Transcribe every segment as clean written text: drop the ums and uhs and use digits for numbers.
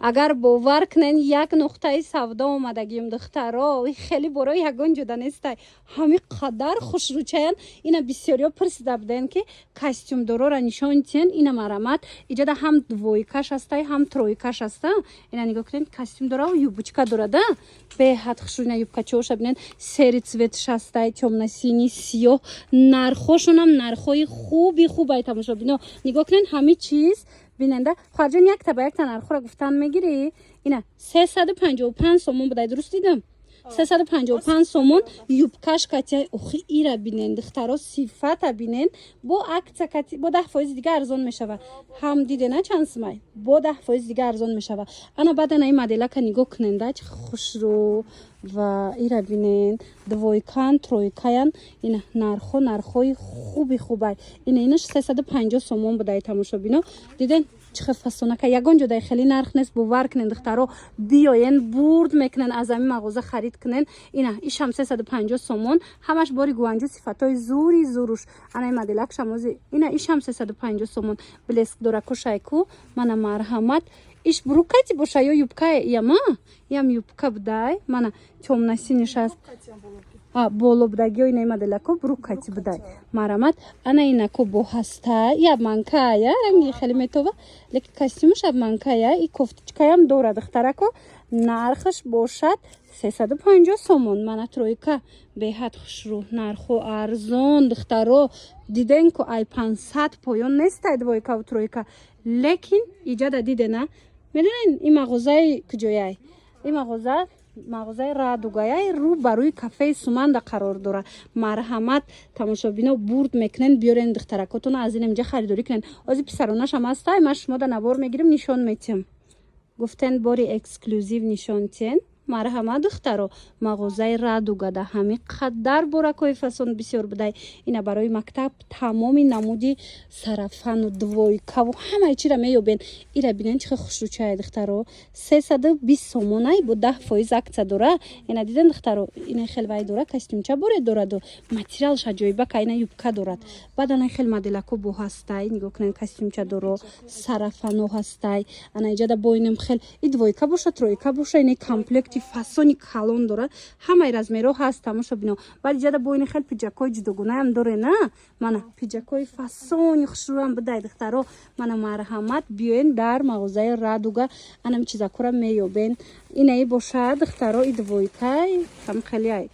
агар бовар кунен як нуқтаи савдо омадагим духтаро хеле боро ягон ҷуда нестай ҳами қадар хушрӯчаян ина бисёриё пурсида буден ки костюмдорора нишон тиен ина марамат иҷода ҳам двойкаш астай ҳам тройкаш аста ина нигоҳ кунен костюмдора юбочка дорада беҳад хушрӯ юбка чоша бинен сери цветш астай тёмно-сини сиёҳ нархошонам нархои хуби хубай тамошо бино нигоҳ кунен ҳами чиз бинанда хоҳарҷон якта ба якта нархора гуфтан мегирӣ ина 355 сомон будай дуруст дидам 355 сомон юбкаш катя охи ира бинен духтаро сифата бинен бо акция кати бо 10% дига арзон мешава ҳам дидена чанд сумай бо 10% дига арзон мешава ана баъдана ин моделака нигоҳ куненда чӣ хушрӯ ва ира бинен двойкан тройкаян ина нархои хуби хубай ина инаш 350 сомон будай тамошо бино диден чихе фасонака ягон ҷодаи хеле нарх нест бовар кунен духтаро биёен бурд мекунен аз ами мағоза харид кунен ина ишам 350 сомон ҳамаш бори гуанҷу сифатои зури зуруш ана ин моделак шамози ина ишам 350 сомон блеск дора кушайку мана марҳамат иш брукати боша ё юбка яма ям юбка будай мана тёмно-синиш аст боло будагиё ина моделако брукати будай марамат ана инако бо ҳаста я манкая ранги хеле метова лекин костюмш манкая и кофточкаям дора духтарако нархаш бошад 350 сомон мана тройка беҳад хушрӯ нархо арзон духтаро диден ку ай 500 поён нестай двойка тройка лекин иҷада дидена медонен ин мағозаи куҷояй ин мағозаи радугаяй рӯ ба рӯи кафеи суманда қарор дора марҳамат тамошобино бурд мекунен биёрен духтаракотона аз ин инҷа харидорӣ кунен ози писаронашам ҳастай ман шумода навор мегирим нишон метиҳам гуфтен бори эксклюзив нишон тиен марҳамат духтаро мағозаи радугада ҳами қадар боракои фасон бисёр будай ина барои мактаб тамоми намуди сарафану двойкаву ҳамаи чира меёбен ира бинен чихе хушрӯчае духтаро 320 сомонай бо 10% акция дора ина диден духтаро ина хел вай дора костюмча боре дораду материалш аҷоибака ина юбка дорад баъд ана хел моделако бо ҳастай нигоҳ кунен костюмча доро сарафано ҳастай ана иҷада бо инам хел и двойка боша тройка боша ина комплект фасони калон дора ҳамаи размеро ҳаст тамошо бино баъд иҷада бо ини хел пиҷакои ҷудогунаам доре на мана пиҷакои фасони хушрӯам будай духтаро мана марҳамат биёен дар мағозаи радуга анам чизакора меёбен инаи бошад духтаро и двойкай ҳам хелеай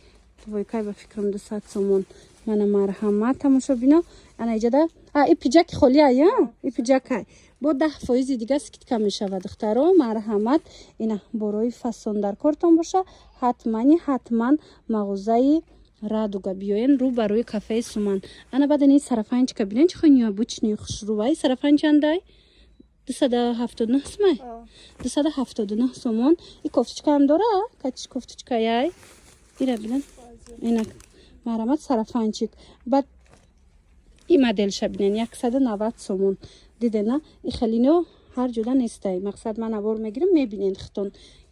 двойкай ба фикрам 200 сомон мана марҳамат тамошо бино ана иҷада и пиҷаки холиай и пиҷакай бо 10% дига скидка мешава духтаро марҳамат ина борои фасон дар кортон боша ҳатман мағозаи радуга биёен рӯ ба рӯи кафеи суман ана баъд ин сарафанчика бинен чихо необычный хушрӯвай сарафанчандай 279 сумай 279 сомон и кофточкаам дора катиш кофточкаяй ира бинен ина марҳамат сарафанчик баъд и моделша бинен 190 сомон дидена и хелино ҳар ҷода нестай мақсад ман авор мегирам мебинен хитон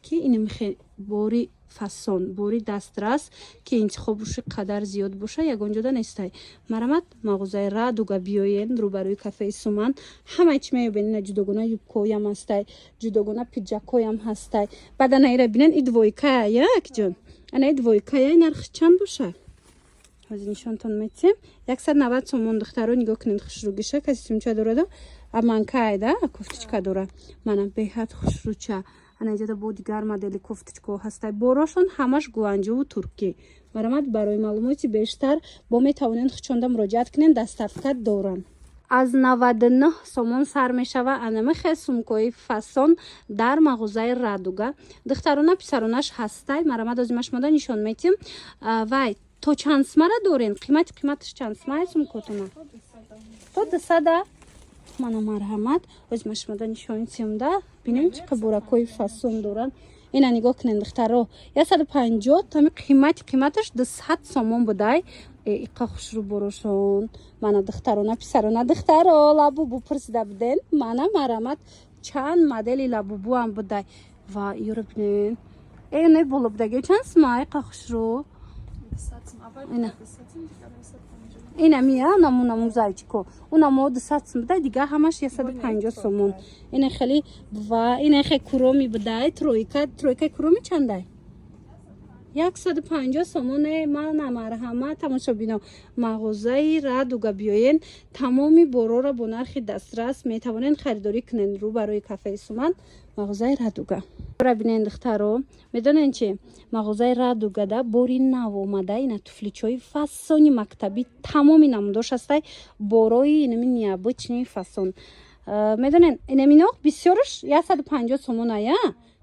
ки ин мехе бори фасон бори дастрас ки интихобуши қадар зиёд боша ягон ҷода нестай марамат мағозаи радуга биёен рӯбарӯи кафеи суман ҳамаи чӣ меёбен ина ҷудогуна юбкоям ҳастай ҷудогуна пиҷакоям ҳастай баъд ана ира бинен и двойкая якҷон ана и двойкая нархи чанд боша ҳозир нишонтон метиҳем 190 сомон духтаро нигоҳ кунед хушрӯгиша костюмча дораду аманкайда кофточка дора мана беҳад хушрӯча ана иҷада бо дигар модели кофточка ҳастай борошон ҳамаш гуанҷову туркӣ марамат барои маълумоти бештар бо метавонед хичонда муроҷиат кунед доставка доранд аз 99 сомон сар мешава анамихе сумкои фасон дар мағозаи радуга духтарона писаронаш ҳастай марамат озимаш мода нишон метиҳем вай то чанд смара дорен қиматаш чанд смара сумкотона то 200 мана марҳамат озимашмода нишонитиҳамда бинем чӣ қабуракои фасон доран ина нигоҳ кунен духтаро 150 тами қиматаш 200 сомон будай иқа хушрӯ борошон мана духтарона писарона духтаро лабубу пурсида буден мана марҳамат чанд модели лабубуам будай ва ёро бинен не боло будагиё чанд сма иқа хушрӯ ина اینا میاد نمونه زایچکو اون نمود 200 سوم بده دیگه همش 150 سومون این خیلی و این خیلی کرومی بده ترویکا کرومی چنده 150 سومون من مرحمت تماشا بینا مغازه رادوگا بیاین تمامی برو را با نرخ دسترس میتوانین خریداری کنین رو برای کافه سومن مغازه رادوگا را بینین دخترو میدونین چی مغازه رادوگا دا بوری نو اومده اینا توفلیچوی فاسونی مکتبی تمامی نموداش هسته بروی اینمی نیابچنی فاسون میدونین اینمی نوع بسیارش 150 سومون آیا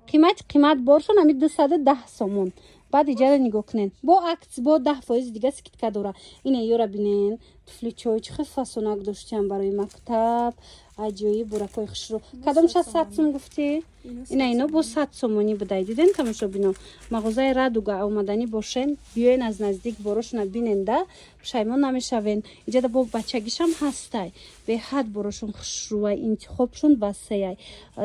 قیمت برشون همی 210 سومون بعد ایجاد نگاه کنین با عکس با 10% دیگه سکیت داره اینه یورا بینین طفلی چوی چه فاسونک داشتیم برای مکتب عجیب برای خشرو کدام 600 سوم گفتی اینا با 100 سومونی بده دیدین تماشا بینو مغازه رادوگا اومدنی باشین بیاین از نزدیک بروشون ببینین ده پشیمون نمیشوین ایجاد با بچگیش هم هسته به حد بروشون خشرو انتخابشون بسه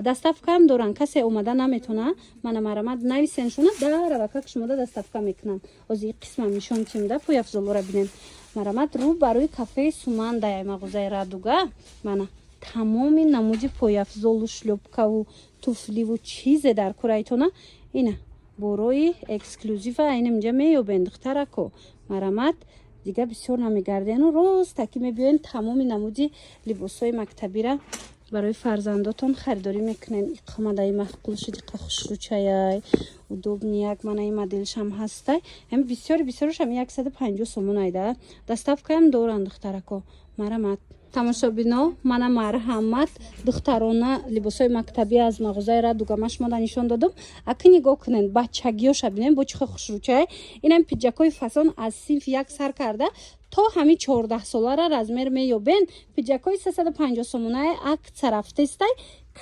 دستافکم دورن کسی اومده نمیتونه من مرامت نویسنشونه در وقت شما دستافکم میکنن از این قسم میشون چی میده پوی افضل رو ببینین مرامت رو برای کافه سومن ده مغازه رادوگا من تمامی نمودی پوی افضل و شلوبکا و توفلی و چیز در کرایتونه اینه بروی اکسکلوزیو اینجا میوبند دخترکو مرامت دیگه بسیار نمیگردین و روز تاکی میبین تمامی نمودی لباسای مکتبی را برای فرزنداتون خریداری میکنین اقامدای مخقول شدی خوش رو چایای و دوب نیاک من این مدلش هم هسته هم بسیارش هم 150 سومون ایده دستاف کم دوران دخترکو مرامت تماشا بینو من مرحمت دخترانه لباسای مکتبی از مغازه رادوگا مشما نشون دادم اگه نگاه کنین بچگیاش ببینین با چه خوشروچه اینم پیجاکای فسون از صنف یک سر کرده تا همین 14 ساله را رزمر میوبین پیجاکای 350 سومونه اک رفته است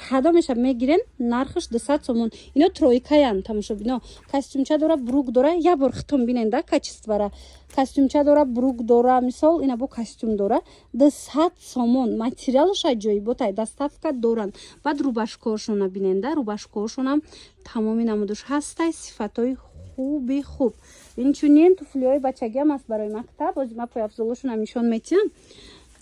کدامش میگیرن نرخش 200 سومون اینا ترویکاین تماشا بینو کاستومچه داره بروک داره یا بار ختم بینن ده کچیست کاستومچه داره بروک داره مثال اینا با کاستوم داره 200 سومون ماتریالش جایی بوتای دستافکا دورن بعد روباشکوشون بینن ده روباشکوشون هم تمامی نمودش هسته صفاتای خوب این چونین توفلیای بچگی هم است برای مکتب از ما پای افضلشون هم نشون میتیم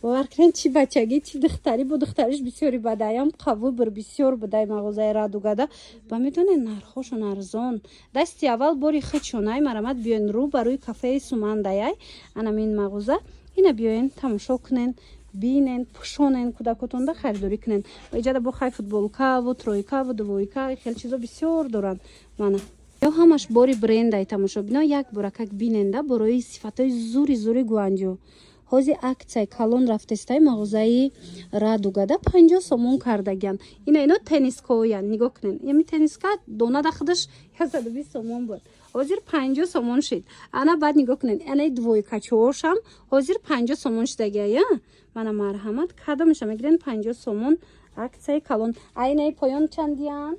باور کنین چی بچگی چی دختری با دخترش بسیاری بدایم قوی بر بسیار بدای مغازه رادوگا ده با میدونین نرخوشون ارزان دستی اول باری خودشونای مرامت بیاین رو برای کافه سومن دایای انامین مغازه اینا بیاین تماشا کنین بینن پوشونن کودکاتون ده خریداری کنن و ایجاد با خای فوتبالکا و ترویکا و دویکا خیلی چیزا بسیار دارن منه یا همش باری برند ای تماشا بینا یک برکک بیننده برای صفاتای زوری گوانجو هازی акция کالون رفتستای مغازه رادوگا ده 50 سومون کردگن اینا تنیسکوین نگاه کنین یعنی تنیسکا دونه ده خودش 120 سومون بود حاضر 50 سومون شد انا بعد نگاه کنین انا دویکا چوشم حاضر 50 سومون شدگه یا من مرحمت کدامش میگیرن 50 سومون акция کالون اینای پایان چندیان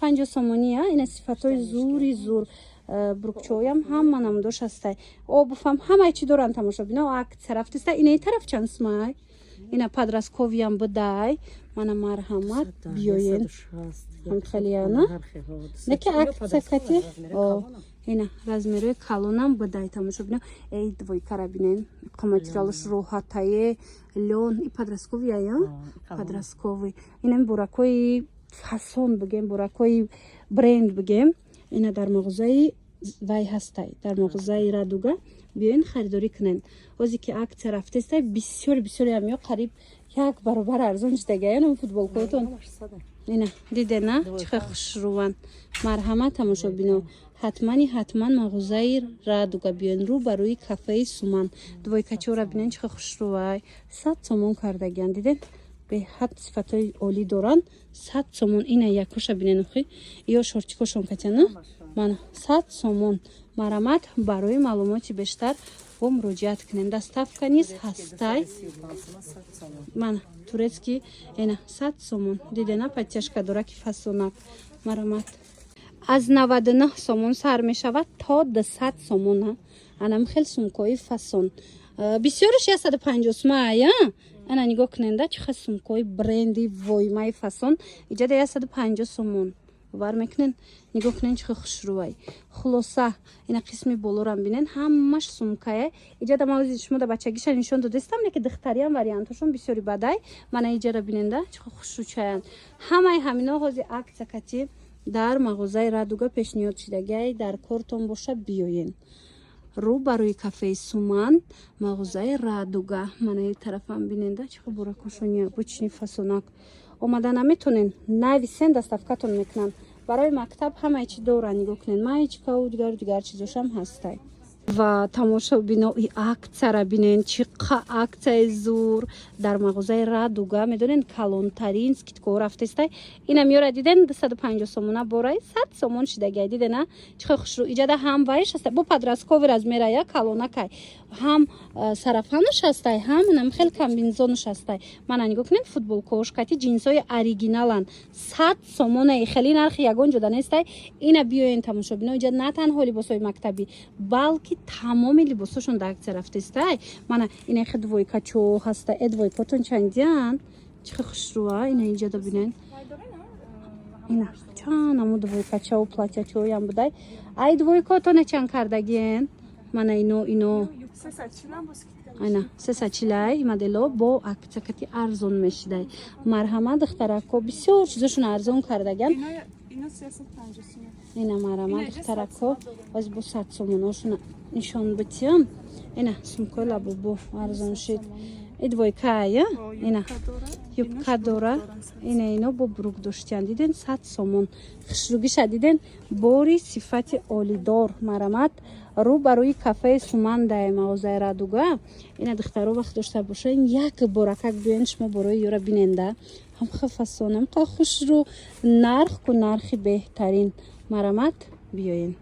50 سومونی ها این صفاتای زور بروکچویم هم منم دوش هسته او بفهم همه چی دارن تماشا بینا و اک طرف تسته اینه طرف چند سمای اینا پادرسکووی هم بدای من مرحمت بیاین هم خیلی نه نکه اک سکتی اینا رزمیروی کالونم بدای تماشا بینا ای دوی کرابینین قماتیرالش روحاتای لون ای پادرسکووی یا پادرسکووی اینم براکوی فاسون بگیم براکوی برند بگیم اینا در مغازه وای هسته در مغازه رادوگا بیاین خریداری کنین وزی که اک رفته است بسیار همیا قریب یک برابر ارزان شده اون فوتبال کوتون اینا دیده نه چه خوش روان مرحمت تماشا بینو حتما مغازه رادوگا بیاین رو برای کافه سومن دوی کچورا بینین چه خوش روای 100 سومون کردگن دیدین به حد صفاتای عالی دارن 100 سومون اینه یکوش بینین خو یا شورتیکوشون کتن من 100 سومون مرامت برای معلوماتی بیشتر با مراجعت کنین دستافکا نیست هستای من تورецکی اینا 100 سومون دیدین پاتیشکا داره که فاسونک مرامت از 99 سومون سر می شود تا 200 سومون انم خیلی سومکوی فاسون بسیارش 150 سومه یا انا نگاه کننده چه سومکوی برندی وای مای فاسون ایجاد 150 سومون باور میکنین نگاه کنین چه خوشروای خلاصه اینا قسمی بالا رو ببینین همش سمکه اینجا دم از شما در بچگیش نشون دادستم نه که دختری هم واریانتشون بسیاری بدای من اینجا رو ببینین ده چه خوشرو چاین همه همینا هازی عکس کتی در مغازه رادوگا پیشنهاد شدگی در کارتون باشه بیاین رو برای کافه سومن مغازه رادوگا من این طرفم ببینین ده چه براکشونی بچنی فسونک اومدن نمیتونین نویسین دستافکاتون میکنن برای مکتب همه چی دورن نگاه کنین مایچکا و دیگر چیزاش هم هسته و تماشا بینا ای عکس را بینین چقدر عکس زور در مغازه رادوگا میدونین کلانترین سکیتکو رفته است اینا میاره دیدن 250 سومونه برای 100 سومون شده دیدن چقدر خوش رو ایجاد هم وایش است با پدرسکوور از میرایا کلونکای هم سرفانش هست هم خیلی کمبینزونش هست من نگاه کنین فوتبال کوشکاتی جنسای اوریجینالن 100 سومونه خیلی نرخ یگون جدا نیست اینا بیاین تماشا بینا ایجاد نه تنها لباسای مکتبی بلکه تمام لباساشون در عکس رفته است من این خد دویکاچو هست ادویکاتون چندیان چه خوش روه اینا اینجا ببینین اینا چند امو دویکاچو و پلاتیاچو هم بودای ای دویکاتون چند کردگین من اینو اینا سه ساچیلای مدلو با عکسکتی ارزون میشده مرحمت دخترکو بسیار چیزاشون ارزون کردگن اینا 350 اینا مرحمت دخترکو از با 100 سوموناشون نشان بتیم اینا سمکو لبو بو ارزون شد ادویکای اینا یوبکا داره اینا با بروک داشتن دیدن 100 سومون خشروگی شدیدن باری صفت عالیدار مرحمت رو برای کافه سومن در مغازه رادوگا اینا دخترها وقت داشته باشین یک بارکک بیان شما برای یورا بیننده هم خفصانم تا خوش رو نرخ و نرخی بهترین مرحمت بیاین